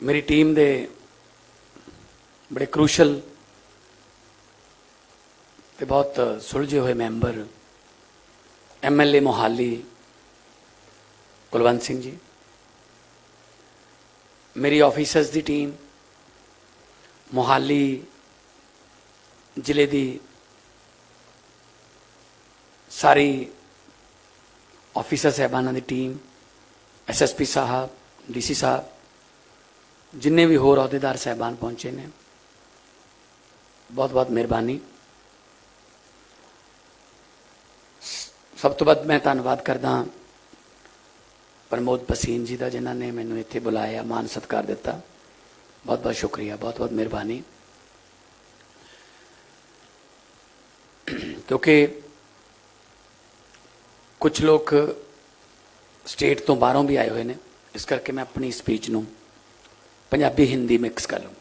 मेरी टीम दे बड़े क्रूशल ते बहुत सुलझे हुए मैंबर MLA मोहाली कुलवंत सिंह जी, मेरी ऑफिसर्स दी टीम, मोहाली जिले दी सारी ऑफिसर साहबाना दी टीम, SSP साहब, DC साहब, जिन्ने भी होर अहदेदार साहबान पहुंचे ने, बहुत बहुत मेहरबानी। सब तो बाद मैं धन्नवाद करदा प्रमोद भसीन जी का, जिन्होंने मैनू इत्थे बुलाया, मान सत्कार दिता। बहुत बहुत शुक्रिया, बहुत बहुत मेहरबानी। क्योंकि कुछ लोग स्टेट तो बाहरों भी आए हुए हैं, इस करके मैं अपनी स्पीच नूं पंजाबी हिंदी मिक्स कर लूँ।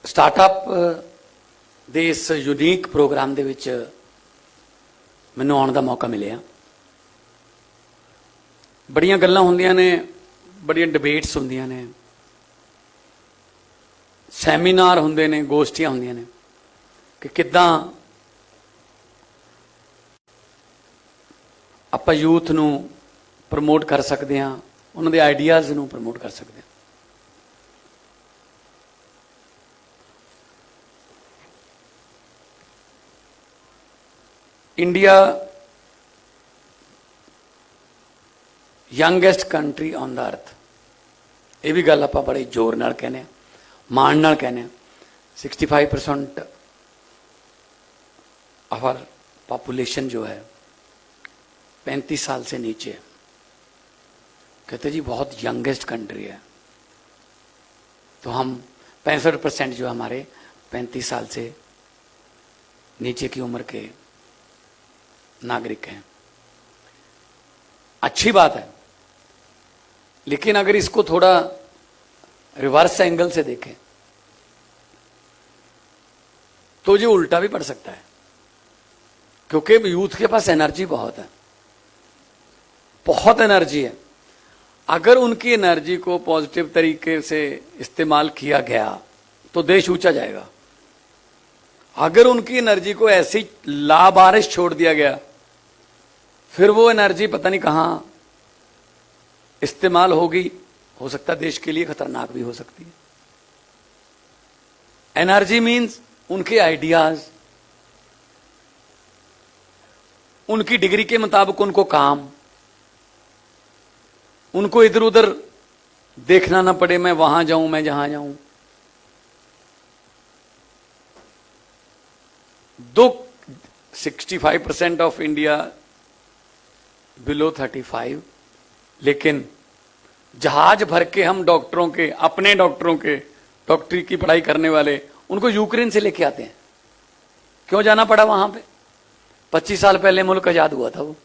स्टार्टअप दे इस यूनीक प्रोग्राम दे विच मैनूं आउण दा मौका मिलिया। बड़ियां गल्लां हुंदियां ने, बड़ियां डिबेट्स हुंदियां ने, सैमीनार हुंदे ने, गोष्ठियां हुंदियां ने कि किद्दां आपां यूथ नूं प्रमोट कर सकते हैं, उन्होंने आइडियाज़ नूं प्रमोट कर सकते हैं। India youngest country on the earth, ये भी गल आपां बड़े जोर नाल कहने, मान नाल कहने। 65% ऑफ आवर पॉपुलेशन जो है 35 साल से नीचे है। कहते जी बहुत यंगेस्ट कंट्री है, तो हम 65% जो हमारे 35 साल से नीचे की उम्र के नागरिक हैं। अच्छी बात है, लेकिन अगर इसको थोड़ा रिवर्स एंगल से देखें तो ये उल्टा भी पड़ सकता है, क्योंकि यूथ के पास एनर्जी बहुत है, बहुत एनर्जी है। अगर उनकी एनर्जी को पॉजिटिव तरीके से इस्तेमाल किया गया तो देश ऊंचा जाएगा। अगर उनकी एनर्जी को ऐसी लाबारिश छोड़ दिया गया, फिर वो एनर्जी पता नहीं कहां इस्तेमाल होगी, हो सकता है देश के लिए खतरनाक भी हो सकती है। एनर्जी मीन्स उनके आइडियाज, उनकी डिग्री के मुताबिक उनको काम, उनको इधर उधर देखना ना पड़े, मैं वहां जाऊं, मैं जहां जाऊं। दो 65% ऑफ इंडिया बिलो 35, लेकिन जहाज भर के हम डॉक्टरों के, अपने डॉक्टरों के, डॉक्टरी की पढ़ाई करने वाले, उनको यूक्रेन से लेके आते हैं। क्यों जाना पड़ा वहां पे? 25 साल पहले मुल्क आजाद हुआ था वो,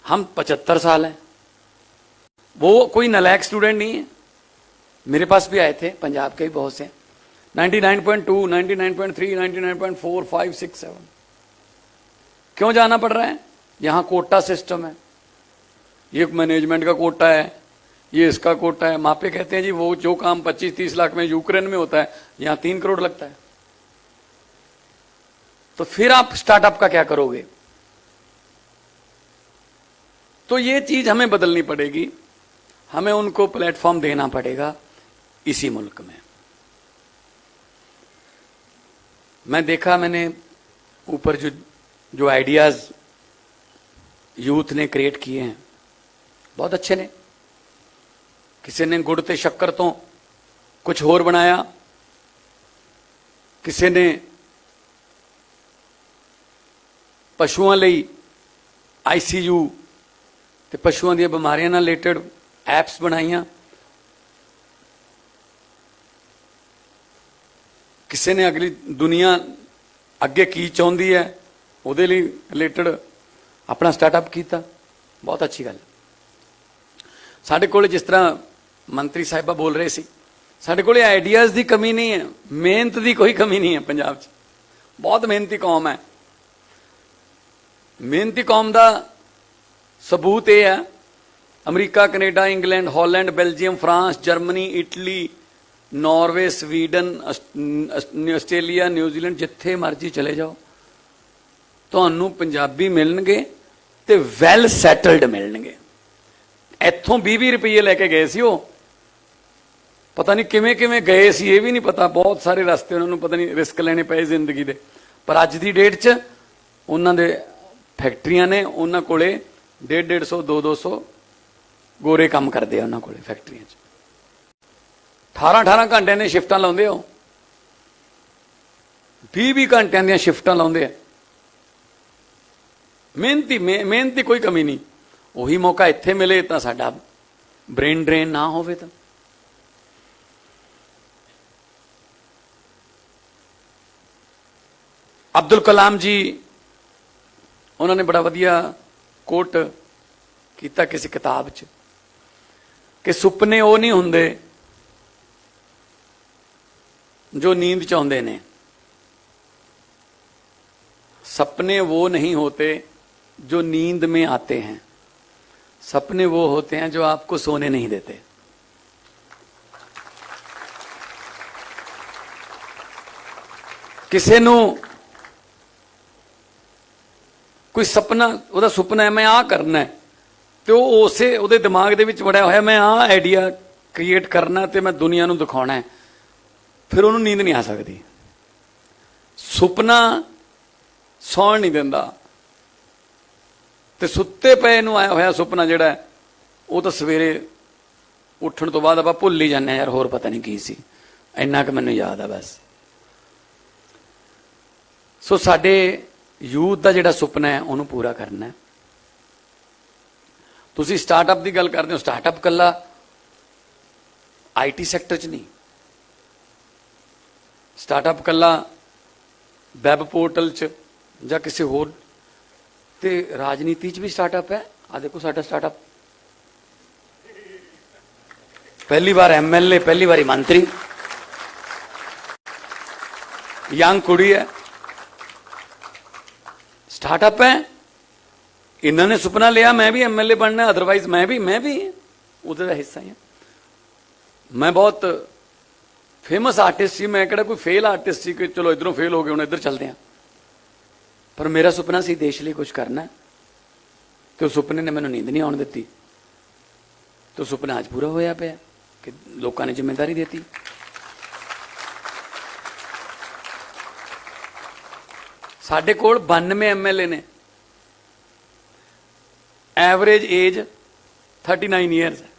हम 75 साल हैं। वो कोई नालायक स्टूडेंट नहीं है, मेरे पास भी आए थे, पंजाब के भी बहुत से, 99.2, 99.3, 99.4, 5, 6, 7। क्यों जाना पड़ रहा है? यहां कोटा सिस्टम है, ये मैनेजमेंट का कोटा है, ये इसका कोटा है। मापे कहते हैं जी वो जो काम 25-30 लाख में यूक्रेन में होता है, यहां 3 करोड़ लगता है। तो फिर आप स्टार्टअप का क्या करोगे? तो ये चीज हमें बदलनी पड़ेगी, हमें उनको प्लेटफॉर्म देना पड़ेगा इसी मुल्क में। मैं देखा, मैंने ऊपर जो आइडियाज यूथ ने क्रिएट किए हैं, बहुत अच्छे ने। किसी ने गुड़ ते शक्कर तो कुछ होर बनाया, किसी ने पशुओं लई ICU ते पशुओं दी बीमारियां नाल रिलेटेड एप्स बनाईयां, किसी ने अगली दुनिया अगे की चाहती है उहदे लई रिलेटेड अपना स्टार्टअप किया। बहुत अच्छी गल। साडे कोल जिस तरह मंत्री साहिबा बोल रहे सी, साडे कोल आइडियाज़ की कमी नहीं है, मेहनत की कोई कमी नहीं है। पंजाब च बहुत मेहनती कौम है। मेहनती कौम का सबूत ये है, America, Canada, England, Holland, Belgium, France, Germany, Italy, Norway, Sweden, Australia, New Zealand, जिथे मर्जी चले जाओ तुहानू पंजाबी मिलणगे ते वैल सैटल्ड मिलणगे। इत्थों 20-20 रुपये लैके गए सी वो, पता नहीं किवें किवें गए सी, ये भी नहीं पता। बहुत सारे रस्ते उन्होंने पता नहीं रिस्क लेने पे जिंदगी दे, पर अज की डेट च उन्हों दे फैक्ट्रियां ने, उन्होंने कोले 150-150, 200-200 गोरे काम करते हैं उन्होंने कोले फैक्ट्रियां च। 18-18 घंटे ने शिफ्टां लाउंदे हो, 20-20 घंटियां दी शिफ्टां लाउंदे है। मेहनती कोई कमी नहीं। उही मौका इत्थे मिले तो साडा ब्रेन ड्रेन ना होवे तो। अब्दुल कलाम जी उन्होंने बड़ा वधिया कोट किया किसी किताब च कि सुपने वो नहीं हुंदे जो नींद च आउंदे ने, सपने वो नहीं होते जो नींद में आते हैं, सपने वो होते हैं जो आपको सोने नहीं देते। किसी नू कोई सपना, ਉਹਦਾ सुपना है मैं आ करना है, तो उसे ਉਹਦੇ दिमाग ਦੇ ਵਿੱਚ ਵੜਿਆ ਹੋਇਆ मैं आ आइडिया क्रिएट करना ਤੇ मैं दुनिया ਨੂੰ ਦਿਖਾਉਣਾ है, फिर ਉਹਨੂੰ नींद नहीं आ सकती। सुपना सौण नहीं ਦਿੰਦਾ ਤੇ ਸੁੱਤੇ ਪਏ ਨੂੰ ਆਇਆ ਹੋਇਆ ਸੁਪਨਾ ਜਿਹੜਾ ਉਹ ਤਾਂ ਸਵੇਰੇ ਉੱਠਣ ਤੋਂ ਬਾਅਦ ਆਪਾਂ ਭੁੱਲ ਹੀ ਜਾਂਦੇ ਯਾਰ ਹੋਰ ਪਤਾ ਨਹੀਂ ਕੀ ਸੀ, ਇੰਨਾ ਕਿ ਮੈਨੂੰ ਯਾਦ ਆ ਬਸ। ਸੋ ਸਾਡੇ ਯੂਥ ਦਾ ਜਿਹੜਾ ਸੁਪਨਾ ਹੈ ਉਹਨੂੰ ਪੂਰਾ ਕਰਨਾ ਹੈ। ਤੁਸੀਂ ਸਟਾਰਟਅਪ ਦੀ ਗੱਲ ਕਰਦੇ ਹੋ, ਸਟਾਰਟਅਪ ਕੱਲਾ ਆਈਟੀ ਸੈਕਟਰ 'ਚ ਨਹੀਂ, ਸਟਾਰਟਅਪ ਕੱਲਾ ਵੈਬ ਪੋਰਟਲ 'ਚ ਜਾਂ ਕਿਸੇ ਹੋਰ, ਤੇ ਰਾਜਨੀਤੀ 'ਚ ਵੀ ਸਟਾਰਟਅਪ ਹੈ। ਆ ਦੇਖੋ ਸਾਡਾ ਸਟਾਰਟਅਪ ਪਹਿਲੀ ਵਾਰ ਐਮਐਲਏ, ਪਹਿਲੀ ਵਾਰੀ ਮੰਤਰੀ, ਯੰਗ ਕੁੜੀ ਹੈ, स्टार्टअप है। इन्होंने सुपना लिया मैं भी एमएलए बनना, अदरवाइज मैं भी उधर हिस्सा ही है। मैं बहुत फेमस आर्टिस्ट सी, मैं किहड़ा कोई फेल आर्टिस्ट सी कि चलो इधरों फेल हो गए हुण इधर चलते हैं, पर मेरा सुपना सी देश लिए कुछ करना है, तो सुपने ने मैनूं नींद नहीं आउण दित्ती, तो सुपना अज पूरा होया पिया कि लोगों ने जिम्मेदारी देती। साढ़े कोल 92 एमएलए ने, एवरेज एज 39 ईयरस है।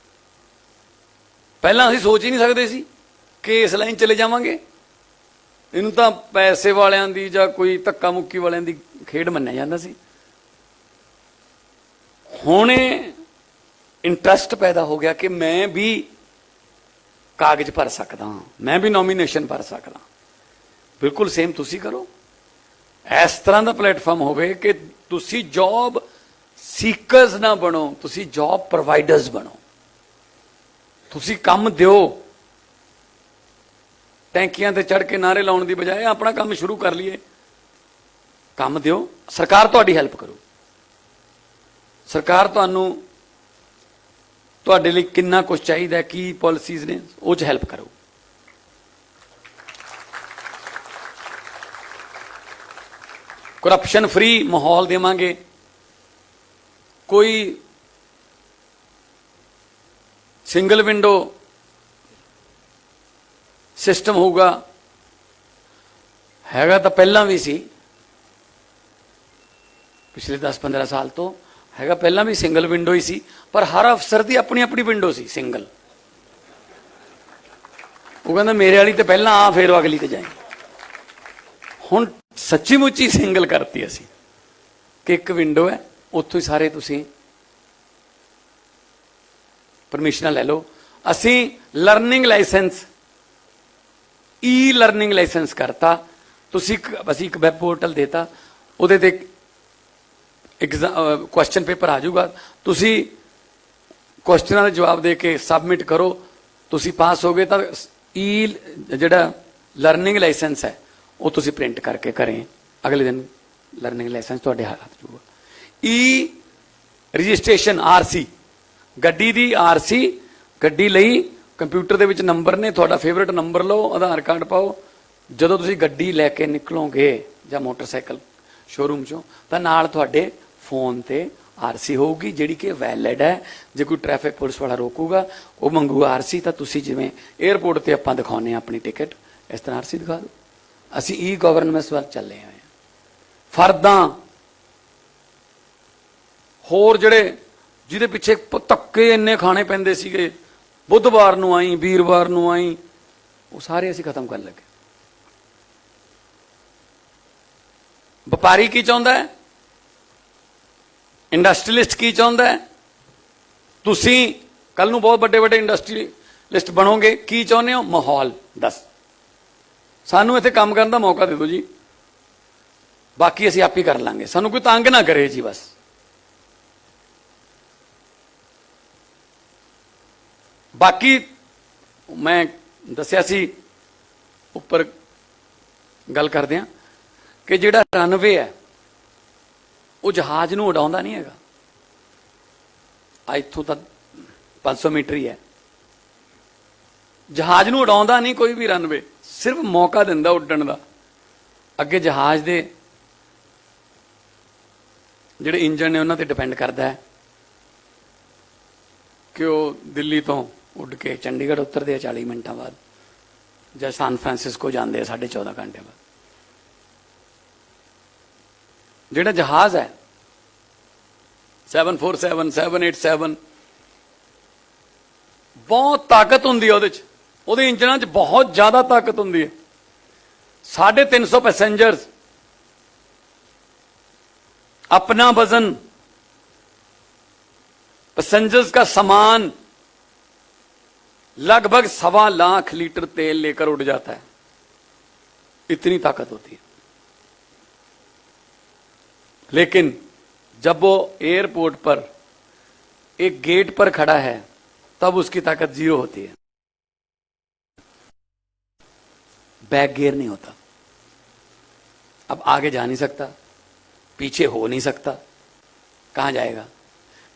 पहला असीं सोच ही नहीं सकते सी कि इस लाइन चले जावांगे, इनू तां पैसे वालियां दी जां कोई धक्का मुक्की वालियां दी खेड मन्निया जांदा सी। हुण इंटरस्ट पैदा हो गया कि मैं भी कागज भर सकदा, मैं भी नॉमीनेशन भर सकदा। बिल्कुल सेम तुसीं करो, इस तरह का प्लेटफॉर्म होवे कि तुसी जॉब सीकर्स ना बनो, तुसी जॉब प्रोवाइडर्स बनो। तुसी काम दिओ, टैंकियां ते चढ़ के नारे लाउण दी बजाय अपना काम शुरू कर लीए। काम दिओ, सरकार तुहाडी हेल्प करू, सरकार तुहानू तुहाडे लई किन्ना कुछ चाहिदा, की पॉलिसीज ने उह च हेल्प करो। करप्शन फ्री माहौल देवांगे, कोई सिंगल विंडो सिस्टम होगा, हैगा तो पहला भी सी, पिछले 10-15 साल तो हैगा, पहला भी सिंगल विंडो ही सी, पर हर अफसर की अपनी अपनी विंडो सी सिंगल। वो कहता मेरे वाली तो पहला आ फिर अगली तो जाए। हुण सच्ची मुच्ची सिंगल करती असी कि एक विंडो है, उत्थों ही सारे तुसी परमिशन ले लो। असी लर्निंग लाइसेंस, ई लर्निंग लाइसेंस करता, तुसी असी एक वैब पोर्टल देता, उहदे ते एग्जाम क्वेश्चन पेपर आ जाऊगा, तुसी क्वेश्चनों के जवाब दे के सबमिट करो, तुसी पास हो गए तो ई जिहड़ा लर्निंग लाइसेंस है वो तुसी प्रिंट करके करें, अगले दिन लर्निंग लाइसेंस तुहाडे हाथ जाऊगा। ई ਰਜਿਸਟ੍ਰੇਸ਼ਨ ਆਰਸੀ, ਗੱਡੀ ਦੀ ਆਰਸੀ, ਗੱਡੀ ਲਈ ਕੰਪਿਊਟਰ ਦੇ ਵਿੱਚ ਨੰਬਰ ਨੇ, ਤੁਹਾਡਾ ਫੇਵਰਿਟ ਨੰਬਰ ਲਓ, ਆਧਾਰ ਕਾਰਡ ਪਾਓ। ਜਦੋਂ ਤੁਸੀਂ ਗੱਡੀ ਲੈ ਕੇ ਨਿਕਲੋਗੇ ਜਾਂ ਮੋਟਰਸਾਈਕਲ ਸ਼ੋਰੂਮ ਚੋਂ, ਤਾਂ ਨਾਲ ਤੁਹਾਡੇ ਫੋਨ ਤੇ ਆਰਸੀ ਹੋਊਗੀ ਜਿਹੜੀ ਕਿ ਵੈਲਿਡ ਹੈ। ਜੇ ਕੋਈ ਟ੍ਰੈਫਿਕ ਪੁਲਿਸ ਵਾਲਾ ਰੋਕੂਗਾ ਉਹ ਮੰਗੂਗਾ ਆਰਸੀ, ਤਾਂ ਤੁਸੀਂ ਜਿਵੇਂ 에ਅਰਪੋਰਟ ਤੇ ਆਪਾਂ ਦਿਖਾਉਂਦੇ ਹਾਂ ਆਪਣੀ ਟਿਕਟ, ਇਸ ਤਰ੍ਹਾਂ ਆਰਸੀ ਦਿਖਾ ਦਿਓ। ਅਸੀਂ ਈ ਗਵਰਨੈਂਸ ਵੱਲ ਚੱਲੇ ਹੋਏ ਹਾਂ। ਫਰਦਾਂ ਹੋਰ ਜਿਹੜੇ ਜਿਹਦੇ ਪਿੱਛੇ ਧੱਕੇ ਇੰਨੇ ਖਾਣੇ ਪੈਂਦੇ ਸੀਗੇ, ਬੁੱਧਵਾਰ ਨੂੰ ਆਈ, ਵੀਰਵਾਰ ਨੂੰ ਆਈ, ਉਹ ਸਾਰੇ ਅਸੀਂ ਖਤਮ ਕਰਨ ਲੱਗੇ। ਵਪਾਰੀ ਕੀ ਚਾਹੁੰਦਾ ਹੈ, ਇੰਡਸਟਰੀਲਿਸਟ ਕੀ ਚਾਹੁੰਦਾ ਹੈ? ਤੁਸੀਂ ਕੱਲ ਨੂੰ ਬਹੁਤ ਵੱਡੇ ਵੱਡੇ ਇੰਡਸਟਰੀਲਿਸਟ ਬਣੋਗੇ, ਕੀ ਚਾਹੁੰਦੇ ਹੋ? ਮਾਹੌਲ ਦੱਸ, ਸਾਨੂੰ ਇੱਥੇ ਕੰਮ ਕਰਨ ਦਾ ਮੌਕਾ ਦੇ ਦਿਓ ਜੀ, ਬਾਕੀ ਅਸੀਂ ਆਪ ਹੀ ਕਰ ਲਾਂਗੇ, ਸਾਨੂੰ ਕੋਈ ਤੰਗ ਨਾ ਕਰੇ ਜੀ। ਬਸ ਬਾਕੀ ਮੈਂ ਦੱਸਿਆ ਸੀ ਉੱਪਰ ਗੱਲ ਕਰਦੇ ਹਾਂ ਕਿ ਜਿਹੜਾ ਰਨਵੇ ਹੈ ਉਹ ਜਹਾਜ਼ ਨੂੰ ਉਡਾਉਂਦਾ ਨਹੀਂ ਹੈਗਾ। ਇੱਥੋਂ ਤੱਕ 500 ਮੀਟਰ ਹੀ ਹੈ, ਜਹਾਜ਼ ਨੂੰ ਉਡਾਉਂਦਾ ਨਹੀਂ ਕੋਈ ਵੀ ਰਨਵੇ, ਸਿਰਫ ਮੌਕਾ ਦਿੰਦਾ ਉੱਡਣ ਦਾ। ਅੱਗੇ ਜਹਾਜ਼ ਦੇ ਜਿਹੜੇ ਇੰਜਨ ਨੇ ਉਹਨਾਂ ਤੇ ਡਿਪੈਂਡ ਕਰਦਾ ਹੈ ਕਿ ਉਹ ਦਿੱਲੀ ਤੋਂ ਉੱਡ ਕੇ ਚੰਡੀਗੜ੍ਹ ਉਤਰਦੇ ਆ 40 ਮਿੰਟਾਂ ਬਾਅਦ, ਜਾਂ ਸੈਨ ਫਰਾਂਸਿਸਕੋ ਜਾਂਦੇ ਆ 14.5 ਘੰਟੇ ਬਾਅਦ। ਜਿਹੜਾ ਜਹਾਜ਼ ਹੈ 747 787 ਬਹੁਤ ਤਾਕਤ ਹੁੰਦੀ ਹੈ ਉਹਦੇ ਚ, ਉਹਦੇ ਇੰਜਨਾਂ ਚ ਬਹੁਤ ਜ਼ਿਆਦਾ ਤਾਕਤ ਹੁੰਦੀ ਹੈ। 350 पैसेंजर्स, अपना वजन, पैसेंजर्स का सामान, लगभग 1.25 लाख लीटर तेल लेकर उड़ जाता है। इतनी ताकत होती है। लेकिन जब वो एयरपोर्ट पर एक गेट पर खड़ा है तब उसकी ताकत 0 होती है। बैक गियर नहीं होता, अब आगे जा नहीं सकता, पीछे हो नहीं सकता, कहां जाएगा?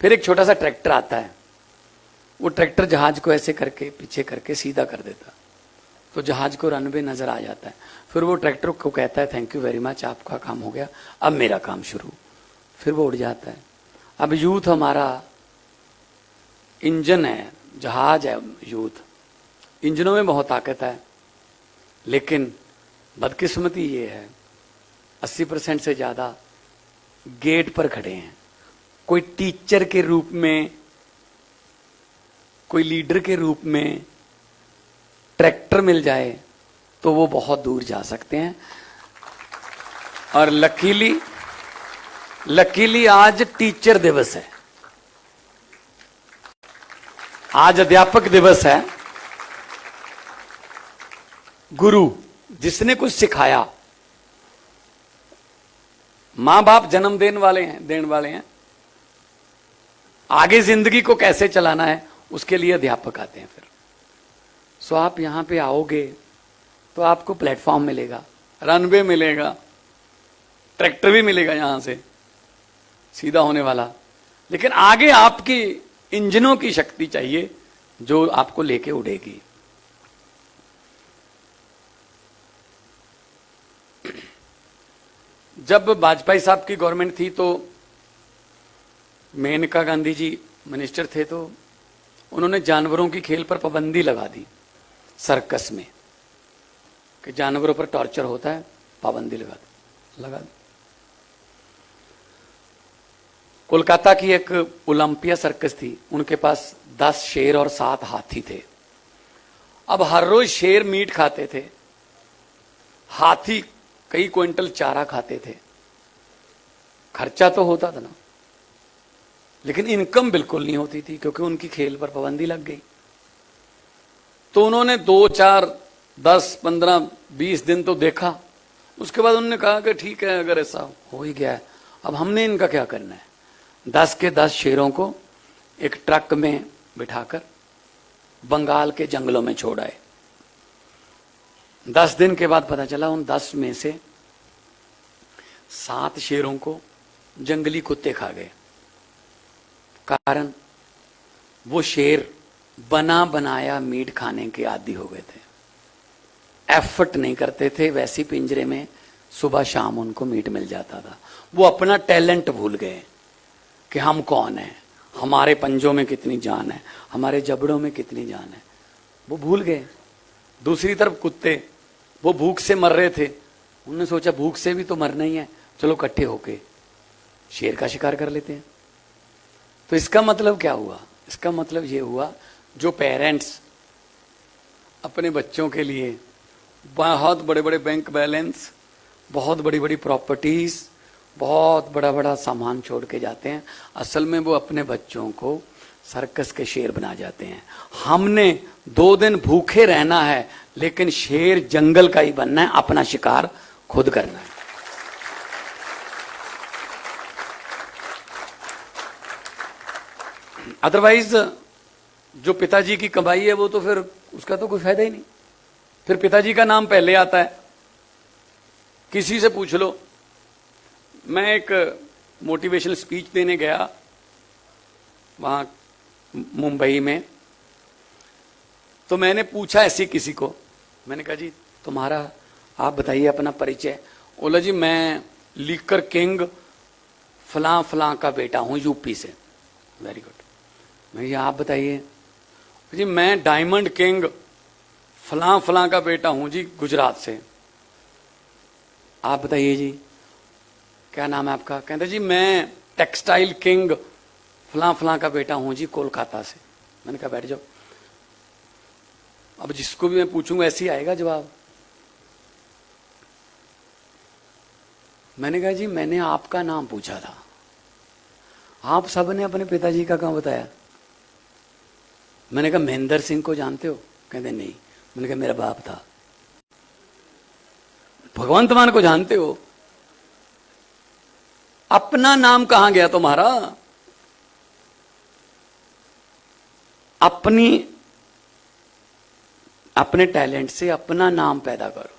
फिर एक छोटा सा ट्रैक्टर आता है, वो ट्रैक्टर जहाज को ऐसे करके पीछे करके सीधा कर देता, तो जहाज को रनवे नजर आ जाता है। फिर वो ट्रैक्टर को कहता है थैंक यू वेरी मच, आपका काम हो गया, अब मेरा काम शुरू। फिर वो उड़ जाता है। अब यूथ हमारा इंजन है, जहाज है यूथ, इंजनों में बहुत ताकत है, लेकिन बदकिस्मती ये है 80% से ज्यादा गेट पर खड़े हैं। कोई टीचर के रूप में, कोई लीडर के रूप में ट्रैक्टर मिल जाए तो वो बहुत दूर जा सकते हैं। और लकीली आज टीचर दिवस है, आज अध्यापक दिवस है। गुरु जिसने कुछ सिखाया, मां बाप जन्म देने वाले हैं, आगे जिंदगी को कैसे चलाना है उसके लिए अध्यापक आते हैं। फिर सो आप यहां पे आओगे तो आपको प्लेटफॉर्म मिलेगा, रनवे मिलेगा, ट्रैक्टर भी मिलेगा यहां से सीधा होने वाला, लेकिन आगे आपकी इंजनों की शक्ति चाहिए जो आपको लेके उड़ेगी। जब वाजपेयी साहब की गवर्नमेंट थी तो मेनका गांधी जी मिनिस्टर थे, तो उन्होंने जानवरों की खेल पर पाबंदी लगा दी सर्कस में, कि जानवरों पर टॉर्चर होता है, पाबंदी लगा दी। कोलकाता की एक ओलंपिया सर्कस थी, उनके पास 10 शेर और 7 हाथी थे। अब हर रोज शेर मीट खाते थे, हाथी कई क्विंटल चारा खाते थे। खर्चा तो होता था ना, लेकिन इनकम बिल्कुल नहीं होती थी क्योंकि उनकी खेल पर पाबंदी लग गई। तो उन्होंने 2, 4, 10, 15, 20 दिन तो देखा, उसके बाद उन्होंने कहा कि ठीक है अगर ऐसा हो ही गया है, अब हमने इनका क्या करना है। 10 के 10 शेरों को एक ट्रक में बिठाकर बंगाल के जंगलों में छोड़ आए। 10 दिन के बाद पता चला उन 10 में से 7 शेरों को जंगली कुत्ते खा गए। कारण वो शेर बना बनाया मीट खाने के आदी हो गए थे, एफर्ट नहीं करते थे, वैसी पिंजरे में सुबह शाम उनको मीट मिल जाता था। वो अपना टैलेंट भूल गए कि हम कौन हैं, हमारे पंजों में कितनी जान है, हमारे जबड़ों में कितनी जान है, वो भूल गए। दूसरी तरफ कुत्ते, वो भूख से मर रहे थे, उन्होंने सोचा भूख से भी तो मरना ही है, चलो इकट्ठे होके शेर का शिकार कर लेते हैं। तो इसका मतलब क्या हुआ? इसका मतलब ये हुआ, जो पेरेंट्स अपने बच्चों के लिए बहुत बड़े बड़े बैंक बैलेंस, बहुत बड़ी बड़ी प्रॉपर्टीज, बहुत बड़ा बड़ा सामान छोड़ के जाते हैं, असल में वो अपने बच्चों को सर्कस के शेर बना जाते हैं। हमने 2 दिन भूखे रहना है, लेकिन शेर जंगल का ही बनना है, अपना शिकार खुद करना है। अदरवाइज जो पिताजी की कमाई है वो तो फिर उसका तो कोई फायदा ही नहीं, फिर पिताजी का नाम पहले आता है। किसी से पूछ लो, मैं एक मोटिवेशनल स्पीच देने गया वहां मुंबई में, तो मैंने पूछा ऐसे किसी को, मैंने कहा जी तुम्हारा, आप बताइए अपना परिचय। बोला जी मैं लीकर किंग फलां फलां का बेटा हूं यूपी से। Very good. मैं आप बताइए। जी मैं डायमंड किंग फलां फलां का बेटा हूं जी गुजरात से। आप बताइए जी क्या नाम है आपका? कहते जी मैं टेक्सटाइल किंग फलां फलां का बेटा हूं जी कोलकाता से। मैंने कहा बैठ जाओ, अब जिसको भी मैं पूछूंगा ऐसे ही आएगा जवाब। मैंने कहा जी मैंने आपका नाम पूछा था, आप सबने अपने पिताजी का कहां बताया? मैंने कहा महेंद्र सिंह को जानते हो? कहते नहीं। मैंने कहा मेरा बाप था। भगवंत मान को जानते हो? अपना नाम कहां गया तुम्हारा? अपने टैलेंट से अपना नाम पैदा करो,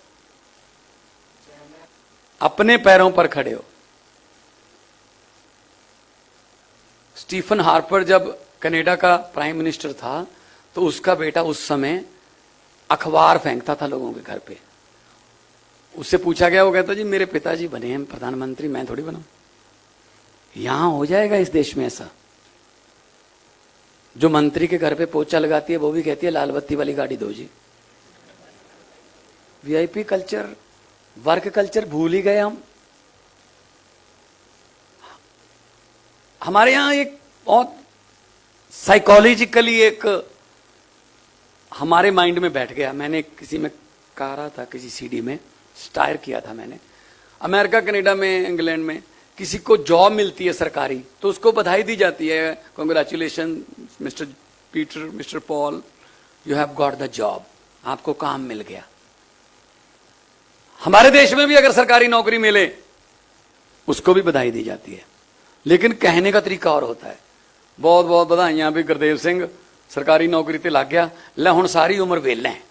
अपने पैरों पर खड़े हो। स्टीफन हार्पर जब कनाडा का प्राइम मिनिस्टर था, तो उसका बेटा उस समय अखबार फेंकता था लोगों के घर पे। उससे पूछा गया, वो कहता जी मेरे पिताजी बने हैं प्रधानमंत्री, मैं थोड़ी बनाऊं। यहां हो जाएगा इस देश में ऐसा? जो मंत्री के घर पे पोछा लगाती है वो भी कहती है लाल बत्ती वाली गाड़ी दो जी। वीआईपी कल्चर, वर्क कल्चर भूल ही गए हम। हमारे यहां एक बहुत साइकोलॉजिकली एक हमारे माइंड में बैठ गया। मैंने किसी में कहा रहा था, किसी सीडी में स्टायर किया था मैंने, अमेरिका कनाडा में इंग्लैंड में किसी को जॉब मिलती है सरकारी, तो उसको बधाई दी जाती है, congratulation mister Peter, mister Paul, you have got the job, आपको काम मिल गया। हमारे देश में भी अगर सरकारी नौकरी मिले उसको भी बधाई दी जाती है, लेकिन कहने का तरीका और होता है। बहुत बहुत बधाइयां भी गुरदेव सिंह सरकारी नौकरी ते लग गया, ले हुण सारी उम्र वेला है।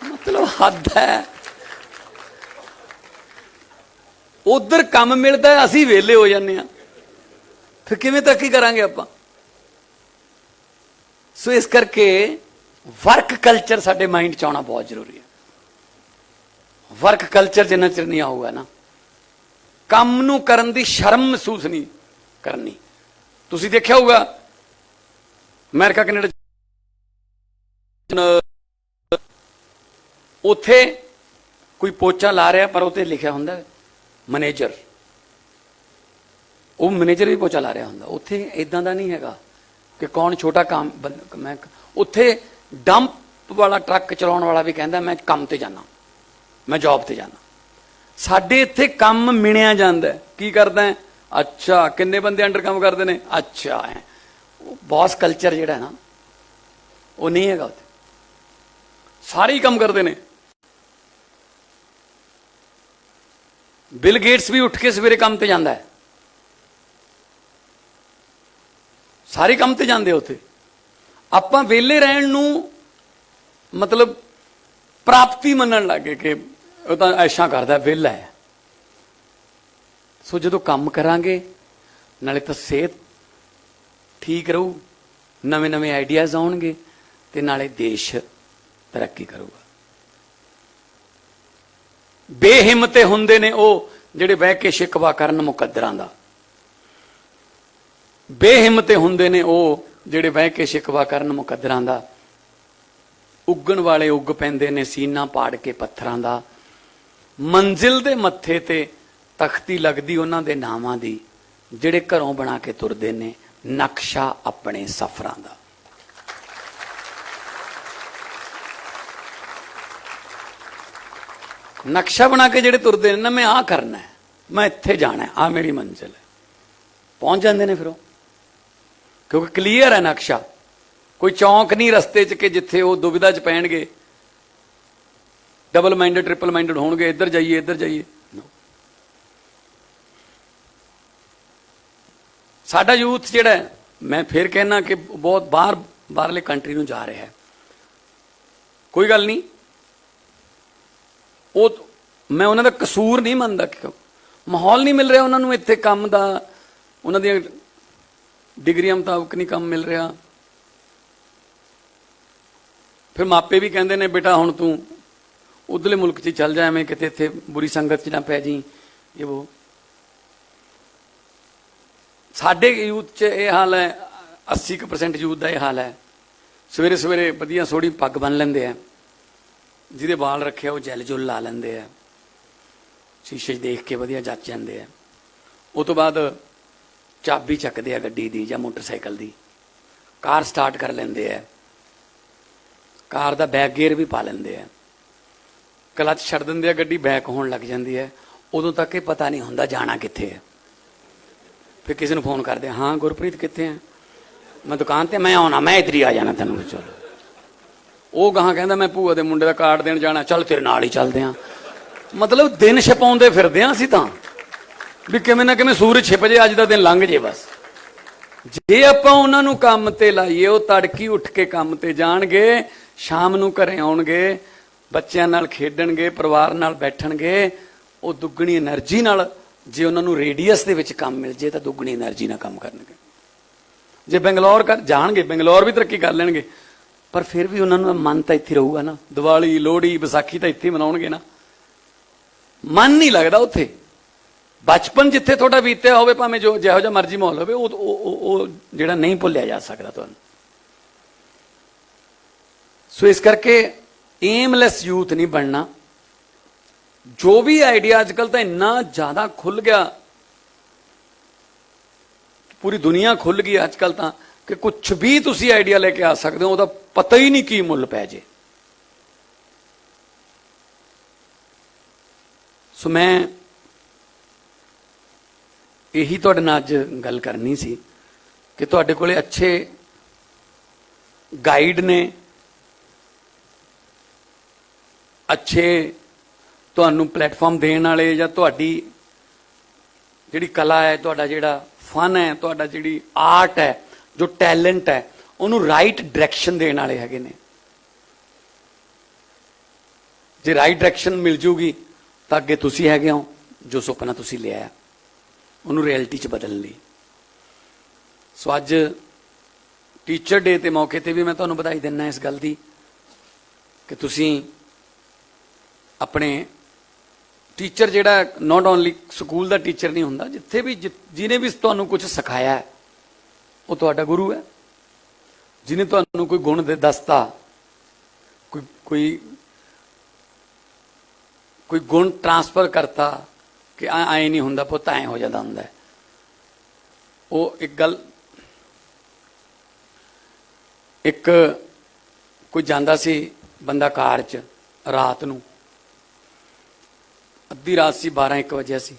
मतलब हद है। उधर काम मिलता है, असी वेले हो जाने, फिर किवें तरक्की करांगे आपां? सो इस करके वर्क कल्चर साडे माइंड च आउणा बहुत जरूरी है। वर्क कल्चर जिन्ना चिर नहीं आऊगा ना, काम नूं करन दी शर्म महसूस नहीं करनी। तुसीं देखिया होगा अमेरिका कनाडा उथे कोई पोचा ला रहा पर उत्ते लिखिया हुंदा मैनेजर, वो मैनेजर भी पोचा ला रहा हुंदा। उत्थे इदां दा नहीं हैगा कि कौन छोटा काम। मैं उत्थे डंप वाला ट्रक चलाउण वाला भी कहंदा मैं काम ते जाना, मैं जॉब ते जाना। साडे इत्थे काम मिणिया जांदा है। की करदा है? अच्छा किन्ने बंदे अंडर काम करदे ने? अच्छा है। बॉस कल्चर जिहड़ा है ना वो नहीं हैगा उत्थे, सारे ही काम करदे ने। बिल गेट्स भी उठ के सवेरे काम ते जांदा है, सारे काम ते जांदे उत्थे। आपां वेले रहण नूं मतलब प्राप्ति मनण लग गए कि ਉਹ ਤਾਂ ਐਸ਼ਾਂ ਕਰਦਾ ਵਿਹਲਾ ਹੈ। ਸੋ ਜਦੋਂ ਕੰਮ ਕਰਾਂਗੇ ਨਾਲੇ ਤਾਂ ਸਿਹਤ ਠੀਕ ਰਹੂ, ਨਵੇਂ ਨਵੇਂ ਆਈਡੀਆਜ਼ ਆਉਣਗੇ ਤੇ ਨਾਲੇ ਦੇਸ਼ ਤਰੱਕੀ ਕਰੂਗਾ। ਬੇਹਿੰਮਤੇ ਹੁੰਦੇ ਨੇ ਉਹ ਜਿਹੜੇ ਬਹਿ ਕੇ ਸ਼ਿਕਵਾ ਕਰਨ ਮੁਕੱਦਰਾਂ ਦਾ, ਬੇਹਿੰਮਤੇ ਹੁੰਦੇ ਨੇ ਉਹ ਜਿਹੜੇ ਬਹਿ ਕੇ ਸ਼ਿਕਵਾ ਕਰਨ ਮੁਕੱਦਰਾਂ ਦਾ। ਉੱਗਣ ਵਾਲੇ ਉੱਗ ਪੈਂਦੇ ਨੇ ਸੀਨਾ ਪਾੜ ਕੇ ਪੱਥਰਾਂ ਦਾ। ਮੰਜ਼ਿਲ ਦੇ ਮੱਥੇ ਤੇ ਤਖਤੀ ਲੱਗਦੀ ਉਹਨਾਂ ਦੇ ਨਾਵਾਂ ਦੀ, ਜਿਹੜੇ ਘਰੋਂ ਬਣਾ ਕੇ ਤੁਰਦੇ ਨੇ ਨਕਸ਼ਾ ਆਪਣੇ ਸਫ਼ਰਾਂ ਦਾ। ਨਕਸ਼ਾ ਬਣਾ ਕੇ ਜਿਹੜੇ ਤੁਰਦੇ ਨੇ ਨਾ, ਮੈਂ ਆਹ ਕਰਨਾ ਹੈ, ਮੈਂ ਇੱਥੇ ਜਾਣਾ ਹੈ, ਆਹ ਮੇਰੀ ਮੰਜ਼ਿਲ ਹੈ, ਪਹੁੰਚ ਜਾਂਦੇ ਨੇ ਫਿਰ ਉਹ, ਕਿਉਂਕਿ ਕਲੀਅਰ ਹੈ ਨਕਸ਼ਾ। ਕੋਈ ਚੌਂਕ ਨਹੀਂ ਰਸਤੇ 'ਚ ਕਿ ਜਿੱਥੇ ਉਹ ਦੁਵਿਧਾ 'ਚ ਪੈਣਗੇ, ਡਬਲ ਮਾਈਂਡਡ ਟ੍ਰਿਪਲ ਮਾਈਂਡਡ ਹੋਣਗੇ, ਇੱਧਰ ਜਾਈਏ ਇੱਧਰ ਜਾਈਏ। ਸਾਡਾ ਯੂਥ ਜਿਹੜਾ ਹੈ, ਮੈਂ ਫਿਰ ਕਹਿਣਾ ਕਿ ਬਹੁਤ ਬਾਹਰਲੇ ਕੰਟਰੀ ਨੂੰ ਜਾ ਰਿਹਾ ਹੈ। ਕੋਈ ਗੱਲ ਨਹੀਂ, ਉਹ ਮੈਂ ਉਹਨਾਂ ਦਾ ਕਸੂਰ ਨਹੀਂ ਮੰਨਦਾ ਕਿ ਮਾਹੌਲ ਨਹੀਂ ਮਿਲ ਰਿਹਾ ਉਹਨਾਂ ਨੂੰ ਇੱਥੇ ਕੰਮ ਦਾ, ਉਹਨਾਂ ਦੀਆਂ ਡਿਗਰੀਆਂ ਮੁਤਾਬਕ ਨਹੀਂ ਕੰਮ ਮਿਲ ਰਿਹਾ। ਫਿਰ ਮਾਪੇ ਵੀ ਕਹਿੰਦੇ ਨੇ ਬੇਟਾ ਹੁਣ ਤੂੰ ਉਧਰਲੇ ਮੁਲਕ 'ਚ ਚੱਲ ਜਾ, ਐਵੇਂ ਕਿਤੇ ਇੱਥੇ ਬੁਰੀ ਸੰਗਤ 'ਚ ਨਾ ਪੈ ਜੀ, ਇਹ ਉਹ। ਸਾਡੇ ਯੂਥ 'ਚ ਇਹ ਹਾਲ ਹੈ, 80% ਯੂਥ ਦਾ ਇਹ ਹਾਲ ਹੈ। ਸਵੇਰੇ ਸਵੇਰੇ ਵਧੀਆ ਸੋਹਣੀ ਪੱਗ ਬੰਨ ਲੈਂਦੇ ਆ, ਜਿਹਦੇ ਵਾਲ ਰੱਖਿਆ ਉਹ ਜੈਲ ਜੁਲ ਲਾ ਲੈਂਦੇ ਆ, ਸ਼ੀਸ਼ੇ 'ਚ ਦੇਖ ਕੇ ਵਧੀਆ ਜੱਚ ਜਾਂਦੇ ਆ। ਉਹ ਤੋਂ ਬਾਅਦ ਚਾਬੀ ਚੱਕਦੇ ਆ ਗੱਡੀ ਦੀ ਜਾਂ ਮੋਟਰਸਾਈਕਲ ਦੀ, ਕਾਰ ਸਟਾਰਟ ਕਰ ਲੈਂਦੇ ਆ, ਕਾਰ ਦਾ ਬੈਕ ਗੇਅਰ ਵੀ ਪਾ ਲੈਂਦੇ ਆ, ਕਲੱਚ ਛੱਡ ਦਿੰਦੇ ਆ, ਗੱਡੀ ਬੈਕ ਹੋਣ ਲੱਗ ਜਾਂਦੀ ਹੈ। ਉਦੋਂ ਤੱਕ ਇਹ ਪਤਾ ਨਹੀਂ ਹੁੰਦਾ ਜਾਣਾ ਕਿੱਥੇ ਹੈ। ਫਿਰ ਕਿਸੇ ਨੂੰ ਫੋਨ ਕਰਦੇ, ਹਾਂ ਗੁਰਪ੍ਰੀਤ ਕਿੱਥੇ ਹੈ? ਮੈਂ ਦੁਕਾਨ ਤੇ, ਮੈਂ ਆਉਣਾ, ਮੈਂ ਇੱਧਰ ਹੀ ਆ ਜਾਣਾ ਤੈਨੂੰ। ਚਲੋ, ਉਹ ਗਾਹਾਂ ਕਹਿੰਦਾ ਮੈਂ ਭੂਆ ਦੇ ਮੁੰਡੇ ਦਾ ਕਾਰਡ ਦੇਣ ਜਾਣਾ, ਚੱਲ ਤੇਰੇ ਨਾਲ ਹੀ ਚੱਲਦੇ ਹਾਂ। ਮਤਲਬ ਦਿਨ ਛਪਾਉਂਦੇ ਫਿਰਦੇ ਹਾਂ ਅਸੀਂ ਤਾਂ, ਵੀ ਕਿਵੇਂ ਨਾ ਕਿਵੇਂ ਸੂਰਜ ਛਿਪ ਜੇ, ਅੱਜ ਦਾ ਦਿਨ ਲੰਘ ਜੇ ਬਸ। ਜੇ ਆਪਾਂ ਉਹਨਾਂ ਨੂੰ ਕੰਮ ਤੇ ਲਾਈਏ, ਉਹ ਤੜਕੀ ਉੱਠ ਕੇ ਕੰਮ ਤੇ ਜਾਣਗੇ, ਸ਼ਾਮ ਨੂੰ ਘਰੇ ਆਉਣਗੇ, ਬੱਚਿਆਂ ਨਾਲ ਖੇਡਣਗੇ, ਪਰਿਵਾਰ ਨਾਲ ਬੈਠਣਗੇ, ਉਹ ਦੁੱਗਣੀ એનર્ਜੀ ਨਾਲ, ਜੇ ਉਹਨਾਂ ਨੂੰ ਰੇਡੀਅਸ ਦੇ ਵਿੱਚ ਕੰਮ ਮਿਲ ਜੇ ਤਾਂ ਦੁੱਗਣੀ એનર્ਜੀ ਨਾਲ ਕੰਮ ਕਰਨਗੇ। ਜੇ ਬੰਗਲੌਰ ਜਾਣਗੇ, ਬੰਗਲੌਰ ਵੀ ਤਰੱਕੀ ਕਰ ਲੈਣਗੇ, ਪਰ ਫਿਰ ਵੀ ਉਹਨਾਂ ਨੂੰ ਮਨ ਤਾਂ ਇੱਥੇ ਰਹੂਗਾ ਨਾ। ਦੀਵਾਲੀ, ਲੋਹੜੀ, ਵਿਸਾਖੀ ਤਾਂ ਇੱਥੇ ਮਨਾਉਣਗੇ ਨਾ, ਮਨ ਨਹੀਂ ਲੱਗਦਾ ਉੱਥੇ। ਬਚਪਨ ਜਿੱਥੇ ਤੁਹਾਡਾ ਬੀਤਿਆ ਹੋਵੇ, ਭਾਵੇਂ ਜਿਹੋ ਜਿਹਾ ਮਰਜ਼ੀ ਮਾਹੌਲ ਹੋਵੇ, ਉਹ ਜਿਹੜਾ ਨਹੀਂ ਭੁੱਲਿਆ ਜਾ ਸਕਦਾ ਤੁਹਾਨੂੰ। ਸੋ ਇਸ ਕਰਕੇ ਏਮਲੈਸ ਯੂਥ ਨਹੀਂ ਬਣਨਾ। ਜੋ ਵੀ ਆਈਡੀਆ ਅੱਜ ਕੱਲ ਤਾਂ ਇੰਨਾ ਜ਼ਿਆਦਾ ਖੁੱਲ ਗਿਆ, ਪੂਰੀ ਦੁਨੀਆ ਖੁੱਲ ਗਈ ਅੱਜ ਕੱਲ ਤਾਂ, ਕਿ ਕੁਛ ਵੀ ਤੁਸੀਂ ਆਈਡੀਆ ਲੈ ਕੇ ਆ ਸਕਦੇ ਹੋ, ਉਹਦਾ ਪਤਾ ਹੀ ਨਹੀਂ ਕੀ ਮੁੱਲ ਪੈ ਜੇ। ਸੋ ਮੈਂ ਇਹੀ ਤੁਹਾਡੇ ਨਾਲ ਅੱਜ ਗੱਲ ਕਰਨੀ ਸੀ ਕਿ ਤੁਹਾਡੇ ਕੋਲੇ ਅੱਛੇ ਗਾਈਡ ਨੇ, ਅੱਛੇ ਤੁਹਾਨੂੰ ਪਲੇਟਫਾਰਮ ਦੇਣ ਵਾਲੇ, ਜਾਂ ਤੁਹਾਡੀ ਜਿਹੜੀ ਕਲਾ ਹੈ, ਤੁਹਾਡਾ ਜਿਹੜਾ ਫਨ ਹੈ, ਤੁਹਾਡਾ ਜਿਹੜੀ ਆਰਟ ਹੈ, ਜੋ ਟੈਲੈਂਟ ਹੈ, ਉਹਨੂੰ ਰਾਈਟ ਡਾਇਰੈਕਸ਼ਨ ਦੇਣ ਵਾਲੇ ਹੈਗੇ ਨੇ। ਜੇ ਰਾਈਟ ਡਾਇਰੈਕਸ਼ਨ ਮਿਲ ਜੂਗੀ ਤਾਂ ਅੱਗੇ ਤੁਸੀਂ ਹੈਗੇ ਹੋ, ਜੋ ਸੁਪਨਾ ਤੁਸੀਂ ਲਿਆ ਉਹਨੂੰ ਰਿਐਲਿਟੀ 'ਚ ਬਦਲਣ ਲਈ। ਸੋ ਅੱਜ ਟੀਚਰ ਡੇ ਦੇ ਮੌਕੇ ਤੇ ਵੀ ਮੈਂ ਤੁਹਾਨੂੰ ਵਧਾਈ ਦਿੰਦਾ ਇਸ ਗੱਲ ਦੀ ਕਿ ਤੁਸੀਂ ਆਪਣੇ ਟੀਚਰ, ਜਿਹੜਾ not only school the teacher ਨਹੀਂ ਹੁੰਦਾ, ਜਿੱਥੇ ਵੀ ਜਿਹਨੇ ਵੀ ਤੁਹਾਨੂੰ ਕੁਝ ਸਿਖਾਇਆ ਹੈ ਉਹ ਤੁਹਾਡਾ ਗੁਰੂ ਹੈ। ਜਿਹਨੇ ਤੁਹਾਨੂੰ ਕੋਈ ਗੁਣ ਦੱਸਤਾ, ਕੋਈ ਗੁਣ ਟ੍ਰਾਂਸਫਰ ਕਰਤਾ ਕਿ ਐ ਨਹੀਂ ਹੁੰਦਾ ਪੁੱਤ, ਐ ਹੋ ਜਾਂਦਾ ਹੁੰਦਾ। ਉਹ ਇੱਕ ਕੋਈ ਜਾਂਦਾ ਸੀ ਬੰਦਾ ਕਾਰ 'ਚ ਰਾਤ ਨੂੰ, ਅੱਧੀ ਰਾਤ ਸੀ, 12-1 ਵਜੇ ਸੀ,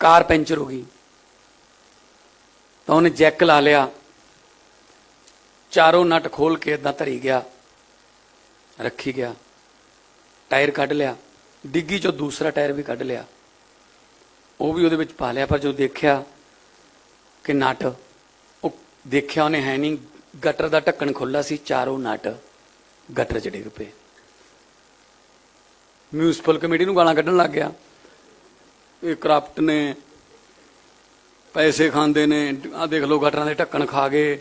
ਕਾਰ ਪੈਂਚਰ ਹੋ ਗਈ ਤਾਂ ਉਹਨੇ ਜੈਕ ਲਾ ਲਿਆ, ਚਾਰੋਂ ਨਟ ਖੋਲ ਕੇ ਏਦਾਂ ਧਰੀ ਗਿਆ, ਰੱਖੀ ਗਿਆ, ਟਾਇਰ ਕੱਢ ਲਿਆ, ਡਿੱਗੀ ਚੋਂ ਦੂਸਰਾ ਟਾਇਰ ਵੀ ਕੱਢ ਲਿਆ, ਉਹ ਵੀ ਉਹਦੇ ਵਿੱਚ ਪਾ ਲਿਆ। ਪਰ ਜਦੋਂ ਦੇਖਿਆ ਕਿ ਨਟ, ਉਹ ਦੇਖਿਆ ਉਹਨੇ ਹੈ ਨਹੀਂ, ਗਟਰ ਦਾ ਢੱਕਣ ਖੁੱਲਾ ਸੀ, ਚਾਰੋਂ ਨਟ ਗਟਰ 'ਚ ਡਿੱਗ ਪਏ। ਮਿਊਨਿਸਪਲ ਕਮੇਟੀ ਨੂੰ ਗਾਲਾਂ ਕੱਢਣ ਲੱਗ ਗਿਆ ਇਹ ਕਰਪਟ ਨੇ, ਪੈਸੇ ਖਾਂਦੇ ਨੇ, ਆ ਦੇਖ ਲਓ ਗਟਰਾਂ ਦੇ ਢੱਕਣ ਖਾ ਗਏ।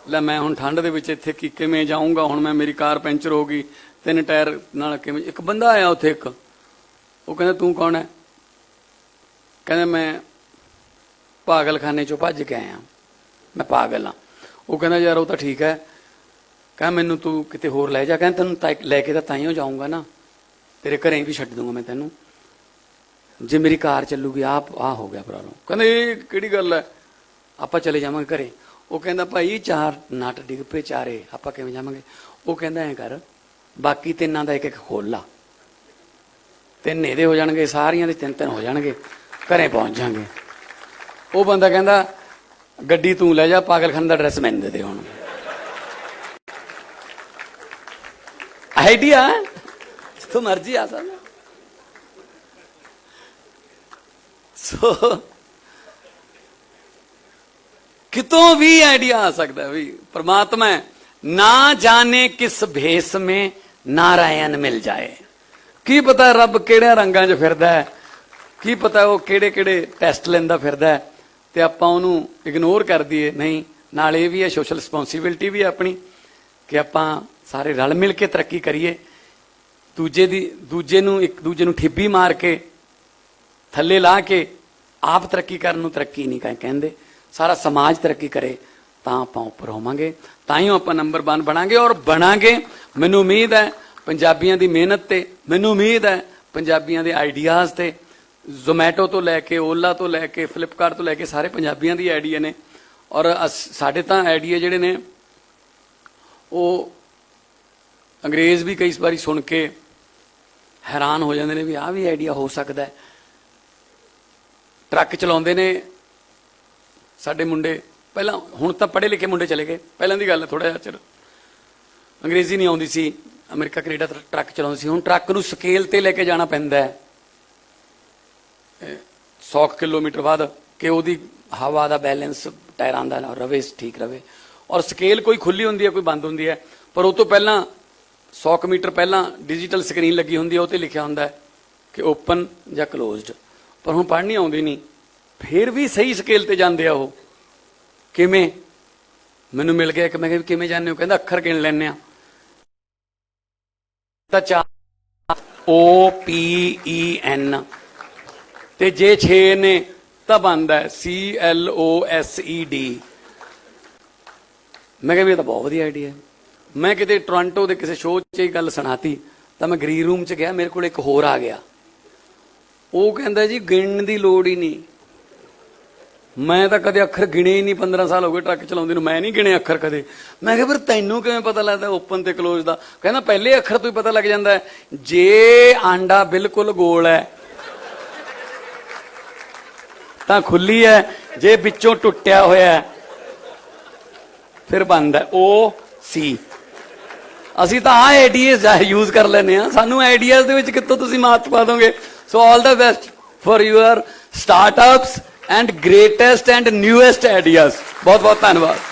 ਲੈ ਮੈਂ ਹੁਣ ਠੰਡ ਦੇ ਵਿੱਚ ਇੱਥੇ ਕਿਵੇਂ ਜਾਊਂਗਾ, ਹੁਣ ਮੈਂ ਮੇਰੀ ਕਾਰ ਪੈਂਚਰ ਹੋ ਗਈ, 3 ਟਾਇਰ ਨਾਲ ਕਿਵੇਂ। ਇੱਕ ਬੰਦਾ ਆਇਆ ਉੱਥੇ, ਇੱਕ ਉਹ ਕਹਿੰਦਾ ਤੂੰ ਕੌਣ ਹੈ? ਕਹਿੰਦਾ ਮੈਂ ਪਾਗਲਖਾਨੇ ਚੋਂ ਭੱਜ ਕੇ ਆਇਆ, ਮੈਂ ਪਾਗਲ ਹਾਂ। ਉਹ ਕਹਿੰਦਾ ਯਾਰ ਉਹ ਤਾਂ ਠੀਕ ਹੈ, ਕਹਿੰਦਾ ਮੈਨੂੰ ਤੂੰ ਕਿਤੇ ਹੋਰ ਲੈ ਜਾ। ਕਹਿੰਦਾ ਤੈਨੂੰ ਲੈ ਕੇ ਤਾਂ ਤਾਈਓ ਜਾਊਂਗਾ ਨਾ, ਤੇਰੇ ਘਰੇ ਵੀ ਛੱਡ ਦੂੰਗਾ ਮੈਂ ਤੈਨੂੰ, ਜੇ ਮੇਰੀ ਕਾਰ ਚੱਲੂਗੀ। ਆ ਹੋ ਗਿਆ ਪ੍ਰੋਬਲਮ। ਕਹਿੰਦਾ ਇਹ ਕਿਹੜੀ ਗੱਲ ਹੈ, ਆਪਾਂ ਚਲੇ ਜਾਵਾਂਗੇ ਘਰੇ। ਉਹ ਕਹਿੰਦਾ ਭਾਈ 4 ਨਟ ਡਿੱਗ ਪਏ ਚਾਰੇ, ਆਪਾਂ ਕਿਵੇਂ ਜਾਵਾਂਗੇ? ਉਹ ਕਹਿੰਦਾ ਐਂ ਕਰ, ਬਾਕੀ 3 ਦਾ 1 ਖੋਲ ਲਾ, 3 ਇਹਦੇ ਹੋ ਜਾਣਗੇ, ਸਾਰੀਆਂ ਦੇ 3 ਹੋ ਜਾਣਗੇ, ਘਰੇ ਪਹੁੰਚ ਜਾਣਗੇ। ਉਹ ਬੰਦਾ ਕਹਿੰਦਾ ਗੱਡੀ ਤੂੰ ਲੈ ਜਾ, ਪਾਗਲਖਾਨੇ ਦਾ ਐਡਰੈਸ ਮੈਨੂੰ ਦੇ ਦੇ। ਹੁਣ ਆਈਡੀਆ ਜਿੱਥੋਂ ਮਰਜੀ ਆ ਸਕਦਾ। ਸੋ ਕਿਤੋਂ ਵੀ ਆਈਡੀਆ ਆ ਸਕਦਾ ਵੀ परमात्मा है। ना जाने किस भेष में नारायण मिल जाए। की पता रब किहड़े रंगां 'च फिरदा है, की पता वो किहड़े किहड़े टैसट लैंदा फिरदा है, ते आपां उहनूं इग्नोर कर दईए। नहीं, नाल इह भी है, सोशल रिस्पोंसिबिलिटी भी है अपनी, कि आपां सारे रल मिल के तरक्की करिए। दूजे नूं एक दूजे नूं ठिब्बी मार के थल्ले ला के आप तरक्की करन नूं तरक्की नहीं कहंदे। सारा समाज तरक्की करे तां आपां उपर होवांगे, ताईं आपां नंबर 1 बनांगे और बनांगे। मैनूं उम्मीद है पंजाबियां दी मेहनत ते, मैनूं उम्मीद है पंजाबियां दे आइडियाज़ ते। जोमैटो तो लैके, ओला तो लैके, फ्लिपकार्ट तो लैके सारे पंजाबियां दी आइडिया ने। और साडे तां आइडिया जिहड़े ने वो अंग्रेज़ भी कई बारी सुन के हैरान हो जाते हैं भी आ भी आइडिया हो सकता है। ट्रक चलाउंदे ने साडे मुंडे, पहला हुण तां पढ़े लिखे मुंडे चले गए, पहलां दी गल थोड़ा जिहा चिर अंग्रेजी नहीं आउंदी सी, अमेरिका कनेडा ट्रक चलाउंदे सी। हुण ट्रक नूं स्केल ते लेके जाना पैंदा है 100 किलोमीटर बाद कि उहदी हवा दा बैलेंस टायरां दा रवे, ठीक रवे। और स्केल कोई खुली हुंदी है, कोई बंद हुंदी है, पर उस तों पहलां 100 मीटर पहलां डिजिटल स्क्रीन लगी हुंदी है, उह ते लिखिआ हुंदा है कि ओपन जां क्लोज्ड। पर हुण पढ़नी आउंदी नहीं, फिर भी सही स्केल ते जांदे आ। ओह किवें? मैनूं मिल गया, मैं कहा किवें जाणदे हो? कहंदा अखर गिण लैंदे आ, तां 4 OPEN ते जे 6 ने तां बनदा है CLOSED। मैं कहा भी ये तो बहुत वधिया आइडिया है। मैं किते टोरंटो के किसी शो च गल सुनाती, तो मैं ग्रीन रूम च गया, मेरे को एक होर आ गया। वो कहता जी गिणन की लोड़ ही नहीं, मैं तो कदे अखर गिणे ही नहीं, 15 साल हो गए ट्रक चलाउंदे नूं, मैं नहीं गिणे अखर कदे। मैं कहा फिर तैनूं किवें पता लगदा ओपन ते क्लोज दा? कहना पहले अखर तो ही पता लग जाता है, जे आंडा बिल्कुल गोल है तां खुली है, जे विचों टुटिया होया है फिर बंद है OC। ਅਸੀਂ ਤਾਂ ਆ ਆਈਡੀਆਜ਼ यूज कर ਲੈਂਦੇ ਆ, ਸਾਨੂੰ ਆਈਡੀਆਜ਼ ਦੇ ਵਿੱਚ ਕਿੱਥੋਂ ਤੁਸੀਂ ਮਾਤ ਪਾ ਦੋਗੇ। So all the best for your startups and greatest and newest ideas। बहुत बहुत धन्यवाद।